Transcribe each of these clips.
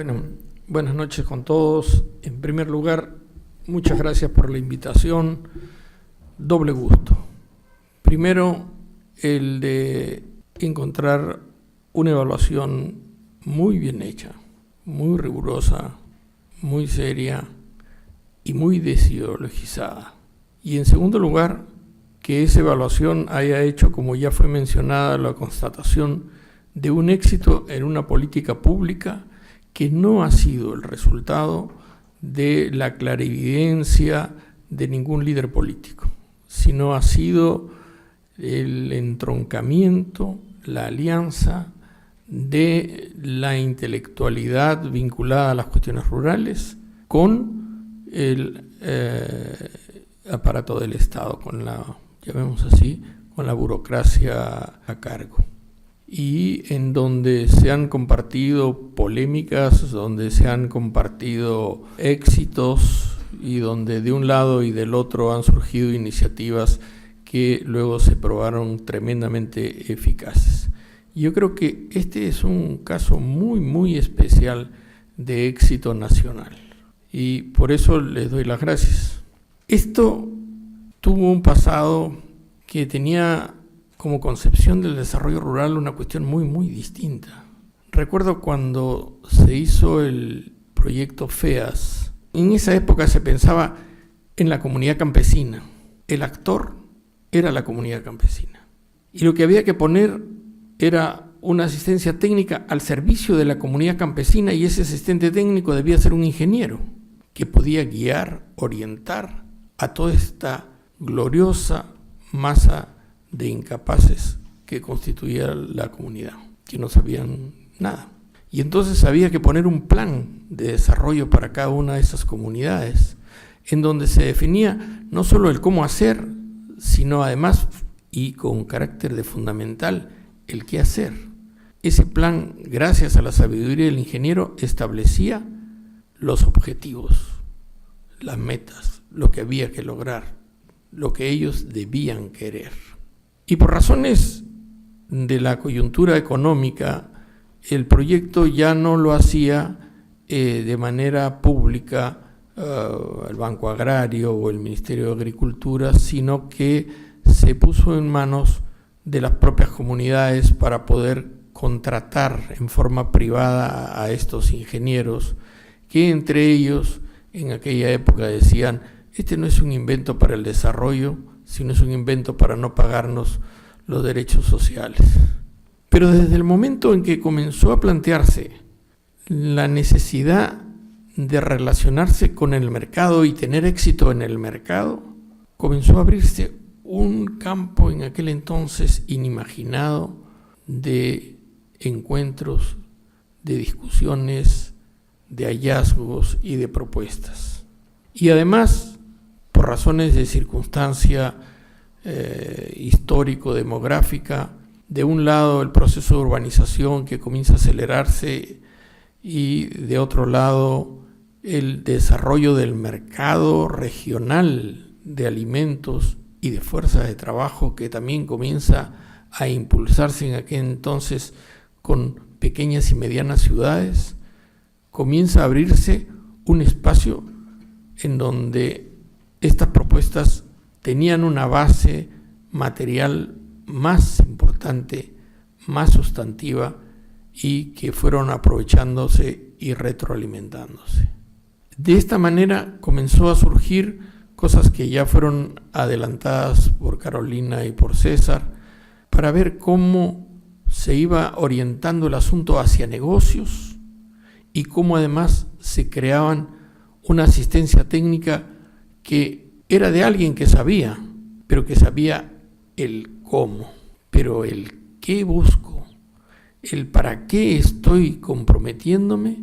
Bueno, buenas noches con todos. En primer lugar, muchas gracias por la invitación. Doble gusto. Primero, el de encontrar una evaluación muy bien hecha, muy rigurosa, muy seria y muy desideologizada. Y en segundo lugar, que esa evaluación haya hecho, como ya fue mencionada, la constatación de un éxito en una política pública que no ha sido el resultado de la clarividencia de ningún líder político, sino ha sido el entroncamiento, la alianza de la intelectualidad vinculada a las cuestiones rurales con el aparato del Estado, con la, llamemos así, con la burocracia a cargo. Y en donde se han compartido polémicas, donde se han compartido éxitos y donde de un lado y del otro han surgido iniciativas que luego se probaron tremendamente eficaces. Yo creo que este es un caso muy especial de éxito nacional y por eso les doy las gracias. Esto tuvo un pasado que tenía como concepción del desarrollo rural una cuestión muy distinta. Recuerdo cuando se hizo el proyecto FEAS, en esa época se pensaba en la comunidad campesina. El actor era la comunidad campesina. Y lo que había que poner era una asistencia técnica al servicio de la comunidad campesina, y ese asistente técnico debía ser un ingeniero que podía guiar, orientar a toda esta gloriosa masa de incapaces que constituía la comunidad, que no sabían nada. Y entonces había que poner un plan de desarrollo para cada una de esas comunidades, en donde se definía no solo el cómo hacer, sino además, y con carácter de fundamental, el qué hacer. Ese plan, gracias a la sabiduría del ingeniero, establecía los objetivos, las metas, lo que había que lograr, lo que ellos debían querer. Y por razones de la coyuntura económica, el proyecto ya no lo hacía de manera pública el Banco Agrario o el Ministerio de Agricultura, sino que se puso en manos de las propias comunidades para poder contratar en forma privada a estos ingenieros, que entre ellos en aquella época decían: este no es un invento para el desarrollo, sino es un invento para no pagarnos los derechos sociales. Pero desde el momento en que comenzó a plantearse la necesidad de relacionarse con el mercado y tener éxito en el mercado, comenzó a abrirse un campo en aquel entonces inimaginado de encuentros, de discusiones, de hallazgos y de propuestas. Y además, por razones de circunstancia histórico-demográfica, de un lado el proceso de urbanización que comienza a acelerarse y de otro lado el desarrollo del mercado regional de alimentos y de fuerzas de trabajo, que también comienza a impulsarse en aquel entonces con pequeñas y medianas ciudades, comienza a abrirse un espacio en donde estas propuestas tenían una base material más importante, más sustantiva, y que fueron aprovechándose y retroalimentándose. De esta manera comenzó a surgir cosas que ya fueron adelantadas por Carolina y por César, para ver cómo se iba orientando el asunto hacia negocios y cómo además se creaban una asistencia técnica que era de alguien que sabía, pero que sabía el cómo, pero el qué busco, el para qué estoy comprometiéndome,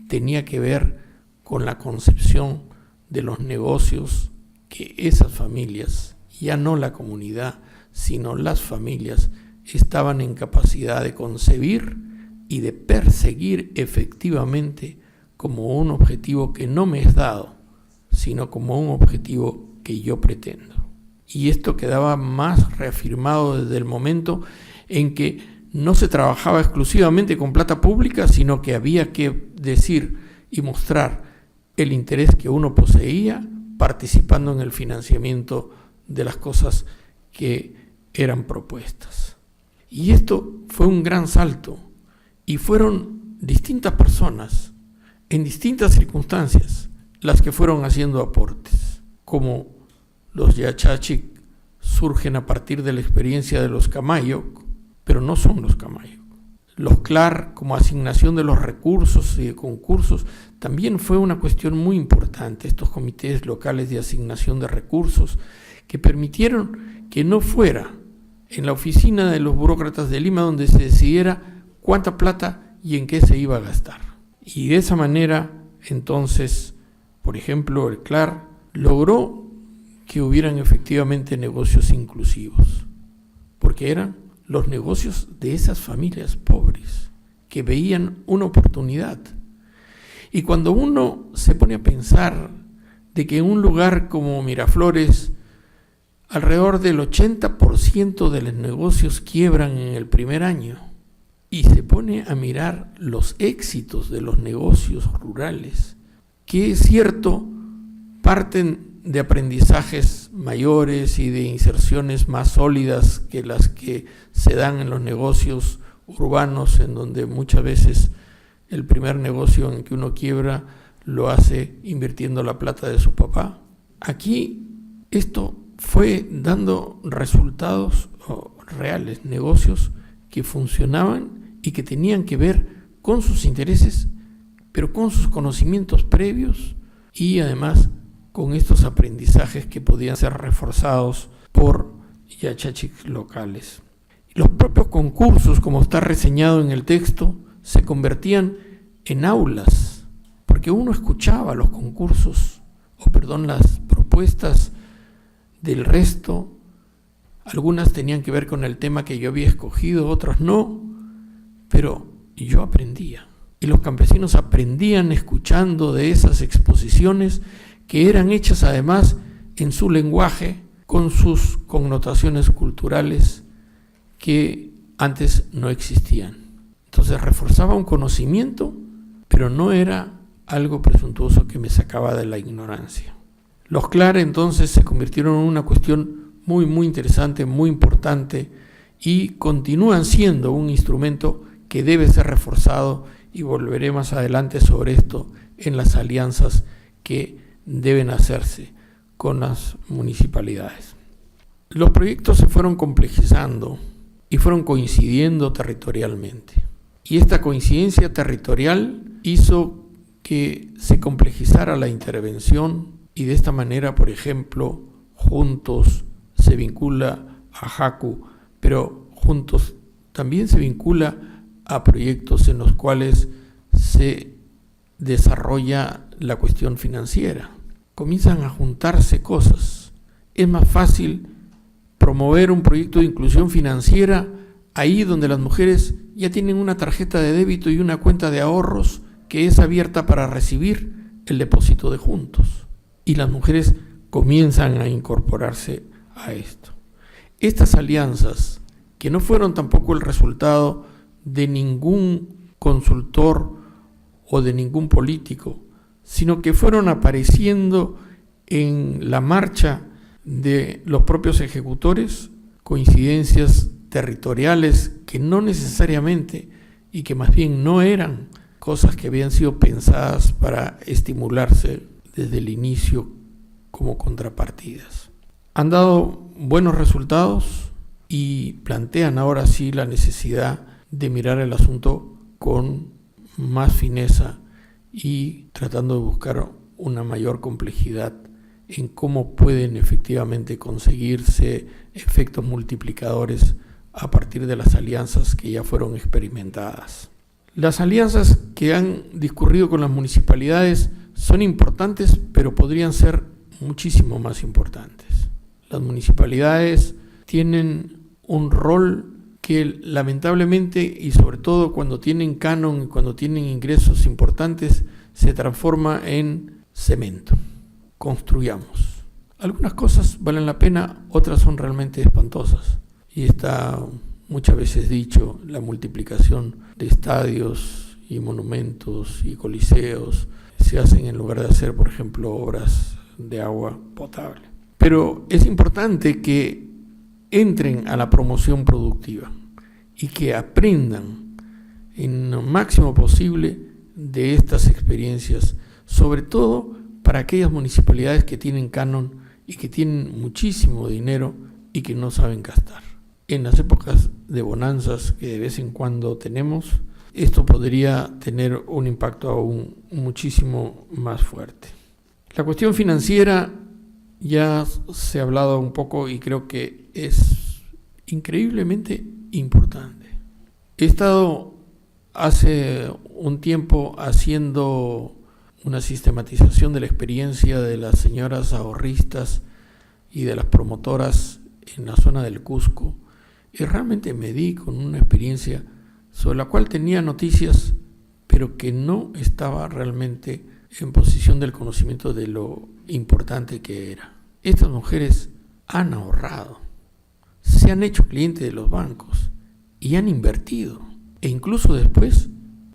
tenía que ver con la concepción de los negocios que esas familias, ya no la comunidad, sino las familias, estaban en capacidad de concebir y de perseguir efectivamente como un objetivo que no me es dado, sino como un objetivo que yo pretendo. Y esto quedaba más reafirmado desde el momento en que no se trabajaba exclusivamente con plata pública, sino que había que decir y mostrar el interés que uno poseía participando en el financiamiento de las cosas que eran propuestas. Y esto fue un gran salto, y fueron distintas personas, en distintas circunstancias, las que fueron haciendo aportes, como los Yaxachic surgen a partir de la experiencia de los Camayoc, pero no son los Camayoc. Los CLAR, como asignación de los recursos y de concursos, también fue una cuestión muy importante, estos comités locales de asignación de recursos, que permitieron que no fuera en la oficina de los burócratas de Lima donde se decidiera cuánta plata y en qué se iba a gastar. Y de esa manera, entonces, por ejemplo, el CLAR logró que hubieran efectivamente negocios inclusivos, porque eran los negocios de esas familias pobres que veían una oportunidad. Y cuando uno se pone a pensar de que en un lugar como Miraflores alrededor del 80% de los negocios quiebran en el primer año, y se pone a mirar los éxitos de los negocios rurales, que es cierto, parten de aprendizajes mayores y de inserciones más sólidas que las que se dan en los negocios urbanos, en donde muchas veces el primer negocio en que uno quiebra lo hace invirtiendo la plata de su papá. Aquí esto fue dando resultados reales, negocios que funcionaban y que tenían que ver con sus intereses, pero con sus conocimientos previos y además con estos aprendizajes que podían ser reforzados por Yaxachic locales. Los propios concursos, como está reseñado en el texto, se convertían en aulas, porque uno escuchaba los concursos, las propuestas del resto. Algunas tenían que ver con el tema que yo había escogido, otras no, pero yo aprendía. Y los campesinos aprendían escuchando de esas exposiciones que eran hechas además en su lenguaje, con sus connotaciones culturales que antes no existían. Entonces reforzaba un conocimiento, pero no era algo presuntuoso que me sacaba de la ignorancia. Los CLAR entonces se convirtieron en una cuestión muy, muy interesante, muy importante, y continúan siendo un instrumento que debe ser reforzado, y volveré más adelante sobre esto en las alianzas que deben hacerse con las municipalidades. Los proyectos se fueron complejizando y fueron coincidiendo territorialmente. Y esta coincidencia territorial hizo que se complejizara la intervención, y de esta manera, por ejemplo, Juntos se vincula a JACU, pero Juntos también se vincula a proyectos en los cuales se desarrolla la cuestión financiera. Comienzan a juntarse cosas. Es más fácil promover un proyecto de inclusión financiera ahí donde las mujeres ya tienen una tarjeta de débito y una cuenta de ahorros que es abierta para recibir el depósito de Juntos. Y las mujeres comienzan a incorporarse a esto. Estas alianzas, que no fueron tampoco el resultado de ningún consultor o de ningún político, sino que fueron apareciendo en la marcha de los propios ejecutores, coincidencias territoriales que no necesariamente, y que más bien no eran cosas que habían sido pensadas para estimularse desde el inicio como contrapartidas. Han dado buenos resultados y plantean ahora sí la necesidad de mirar el asunto con más fineza y tratando de buscar una mayor complejidad en cómo pueden efectivamente conseguirse efectos multiplicadores a partir de las alianzas que ya fueron experimentadas. Las alianzas que han discurrido con las municipalidades son importantes, pero podrían ser muchísimo más importantes. Las municipalidades tienen un rol que lamentablemente, y sobre todo cuando tienen canon y cuando tienen ingresos importantes, se transforma en cemento. Construyamos. Algunas cosas valen la pena, otras son realmente espantosas. Y está muchas veces dicho, la multiplicación de estadios y monumentos y coliseos se hacen en lugar de hacer, por ejemplo, obras de agua potable. Pero es importante que entren a la promoción productiva y que aprendan en lo máximo posible de estas experiencias, sobre todo para aquellas municipalidades que tienen canon y que tienen muchísimo dinero y que no saben gastar. En las épocas de bonanzas que de vez en cuando tenemos, esto podría tener un impacto aún muchísimo más fuerte. La cuestión financiera ya se ha hablado un poco y creo que es increíblemente importante. He estado hace un tiempo haciendo una sistematización de la experiencia de las señoras ahorristas y de las promotoras en la zona del Cusco, y realmente me di con una experiencia sobre la cual tenía noticias, pero que no estaba realmente en posición del conocimiento de lo importante que era. Estas mujeres han ahorrado, se han hecho clientes de los bancos y han invertido, e incluso después,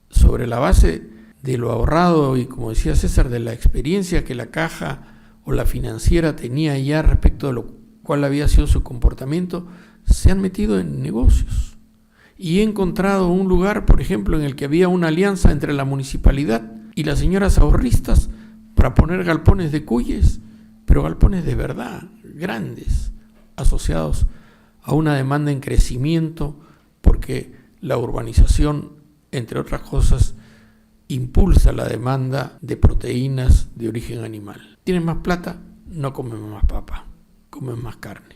sobre la base de lo ahorrado y, como decía César, de la experiencia que la caja o la financiera tenía ya respecto de lo cuál había sido su comportamiento, se han metido en negocios. Y he encontrado un lugar, por ejemplo, en el que había una alianza entre la municipalidad y las señoras ahorristas para poner galpones de cuyes, pero galpones de verdad, grandes, asociados a una demanda en crecimiento, porque la urbanización, entre otras cosas, impulsa la demanda de proteínas de origen animal. Tienen más plata, no comen más papa, comen más carne.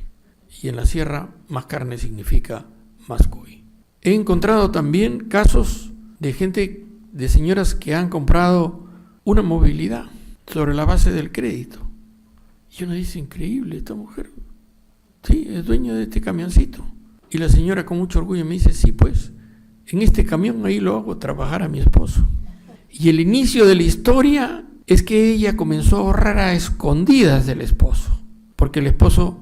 Y en la sierra, más carne significa más cuy. He encontrado también casos de gente, de señoras que han comprado una movilidad sobre la base del crédito. Y uno dice, increíble, esta mujer, sí, es dueña de este camioncito. Y la señora con mucho orgullo me dice, sí, pues, en este camión ahí lo hago trabajar a mi esposo. Y el inicio de la historia es que ella comenzó a ahorrar a escondidas del esposo, porque el esposo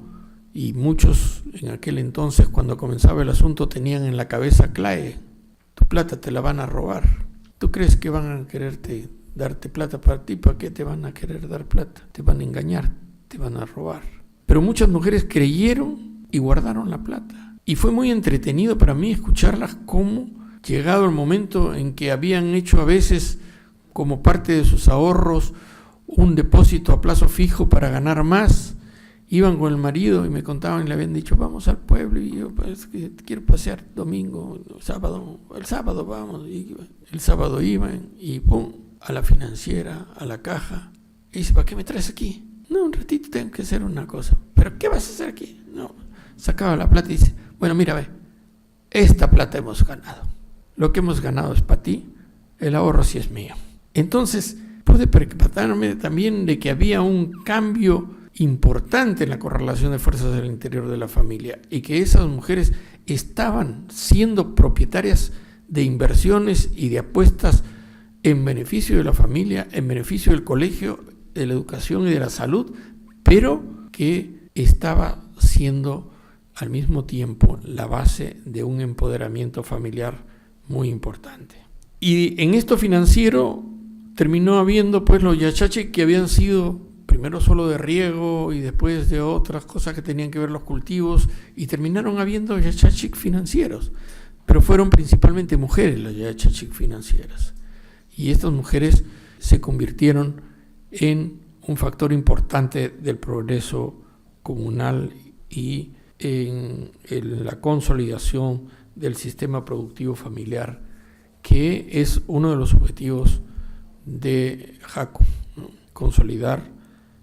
y muchos en aquel entonces, cuando comenzaba el asunto, tenían en la cabeza, clave, tu plata te la van a robar. ¿Tú crees que van a quererte darte plata para ti? ¿Para qué te van a querer dar plata? Te van a engañar, te van a robar. Pero muchas mujeres creyeron y guardaron la plata. Y fue muy entretenido para mí escucharlas cómo, llegado el momento en que habían hecho a veces como parte de sus ahorros un depósito a plazo fijo para ganar más, iban con el marido y me contaban y le habían dicho, vamos al pueblo, y yo, pues, que quiero pasear domingo, sábado, el sábado vamos, y el sábado iban y pum, a la financiera, a la caja, y dice, ¿para qué me traes aquí? No, un ratito tengo que hacer una cosa. ¿Pero qué vas a hacer aquí? No, sacaba la plata y dice, bueno, mira, ve, esta plata hemos ganado, lo que hemos ganado es para ti, el ahorro sí es mío. Entonces pude percatarme también de que había un cambio importante en la correlación de fuerzas del interior de la familia y que esas mujeres estaban siendo propietarias de inversiones y de apuestas en beneficio de la familia, en beneficio del colegio, de la educación y de la salud, pero que estaba siendo al mismo tiempo la base de un empoderamiento familiar muy importante. Y en esto financiero terminó habiendo pues los yachachi que habían sido primero solo de riego y después de otras cosas que tenían que ver los cultivos, y terminaron habiendo yachachik financieros, pero fueron principalmente mujeres las yachachik financieras, y estas mujeres se convirtieron en un factor importante del progreso comunal y en la consolidación del sistema productivo familiar, que es uno de los objetivos de JACO, ¿no? Consolidar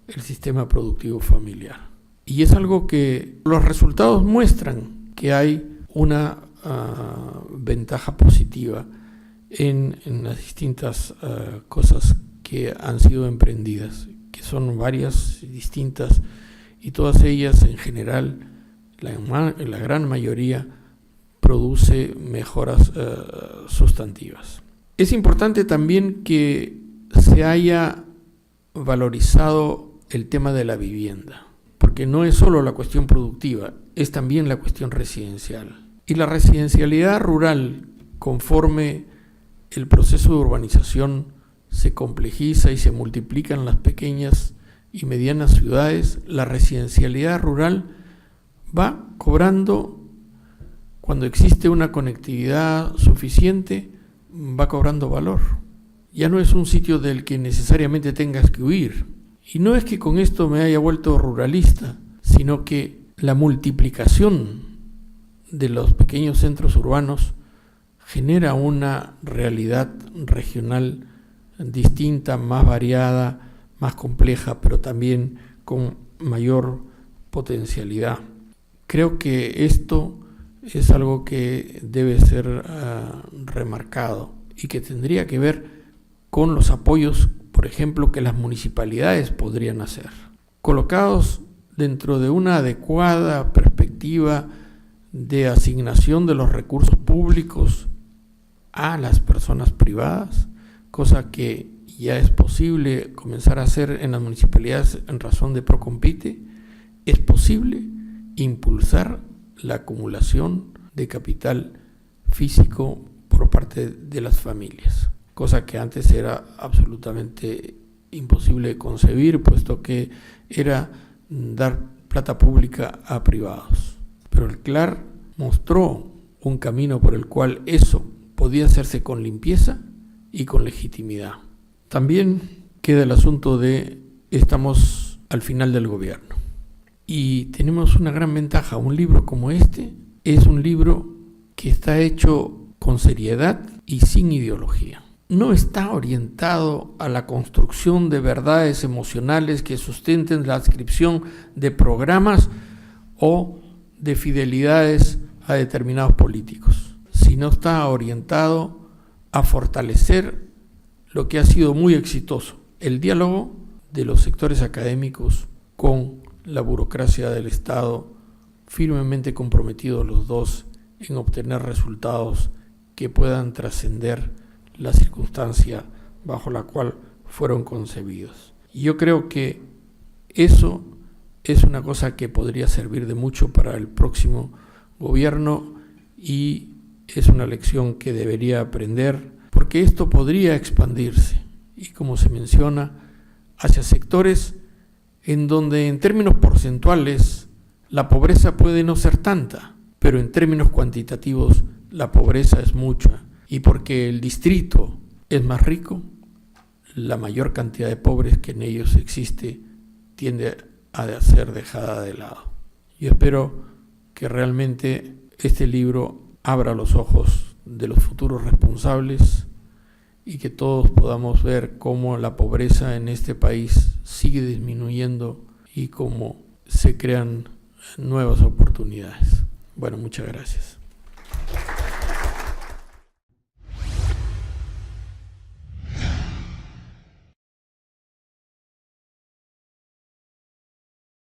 el sistema productivo familiar. Y es algo que los resultados muestran que hay una ventaja positiva en las distintas cosas que han sido emprendidas, que son varias y distintas, y todas ellas en general, la gran mayoría, produce mejoras sustantivas. Es importante también que se haya valorizado el tema de la vivienda, porque no es solo la cuestión productiva, es también la cuestión residencial. Y la residencialidad rural, conforme el proceso de urbanización se complejiza y se multiplica en las pequeñas y medianas ciudades, la residencialidad rural va cobrando, cuando existe una conectividad suficiente, va cobrando valor. Ya no es un sitio del que necesariamente tengas que huir. Y no es que con esto me haya vuelto ruralista, sino que la multiplicación de los pequeños centros urbanos genera una realidad regional distinta, más variada, más compleja, pero también con mayor potencialidad. Creo que esto es algo que debe ser remarcado y que tendría que ver con los apoyos, por ejemplo, que las municipalidades podrían hacer, colocados dentro de una adecuada perspectiva de asignación de los recursos públicos a las personas privadas, cosa que ya es posible comenzar a hacer en las municipalidades en razón de Procompite. Es posible impulsar la acumulación de capital físico por parte de las familias, cosa que antes era absolutamente imposible de concebir, puesto que era dar plata pública a privados. Pero el CLAR mostró un camino por el cual eso podía hacerse con limpieza y con legitimidad. También queda el asunto de estamos al final del gobierno y tenemos una gran ventaja. Un libro como este es un libro que está hecho con seriedad y sin ideología. No está orientado a la construcción de verdades emocionales que sustenten la adscripción de programas o de fidelidades a determinados políticos, sino está orientado a fortalecer lo que ha sido muy exitoso, el diálogo de los sectores académicos con la burocracia del Estado, firmemente comprometidos los dos en obtener resultados que puedan trascender la circunstancia bajo la cual fueron concebidos. Y yo creo que eso es una cosa que podría servir de mucho para el próximo gobierno y es una lección que debería aprender, porque esto podría expandirse y, como se menciona, hacia sectores en donde en términos porcentuales la pobreza puede no ser tanta, pero en términos cuantitativos la pobreza es mucha, y porque el distrito es más rico, la mayor cantidad de pobres que en ellos existe tiende a ser dejada de lado. Yo espero que realmente este libro abra los ojos de los futuros responsables y que todos podamos ver cómo la pobreza en este país sigue disminuyendo y cómo se crean nuevas oportunidades. Bueno, muchas gracias.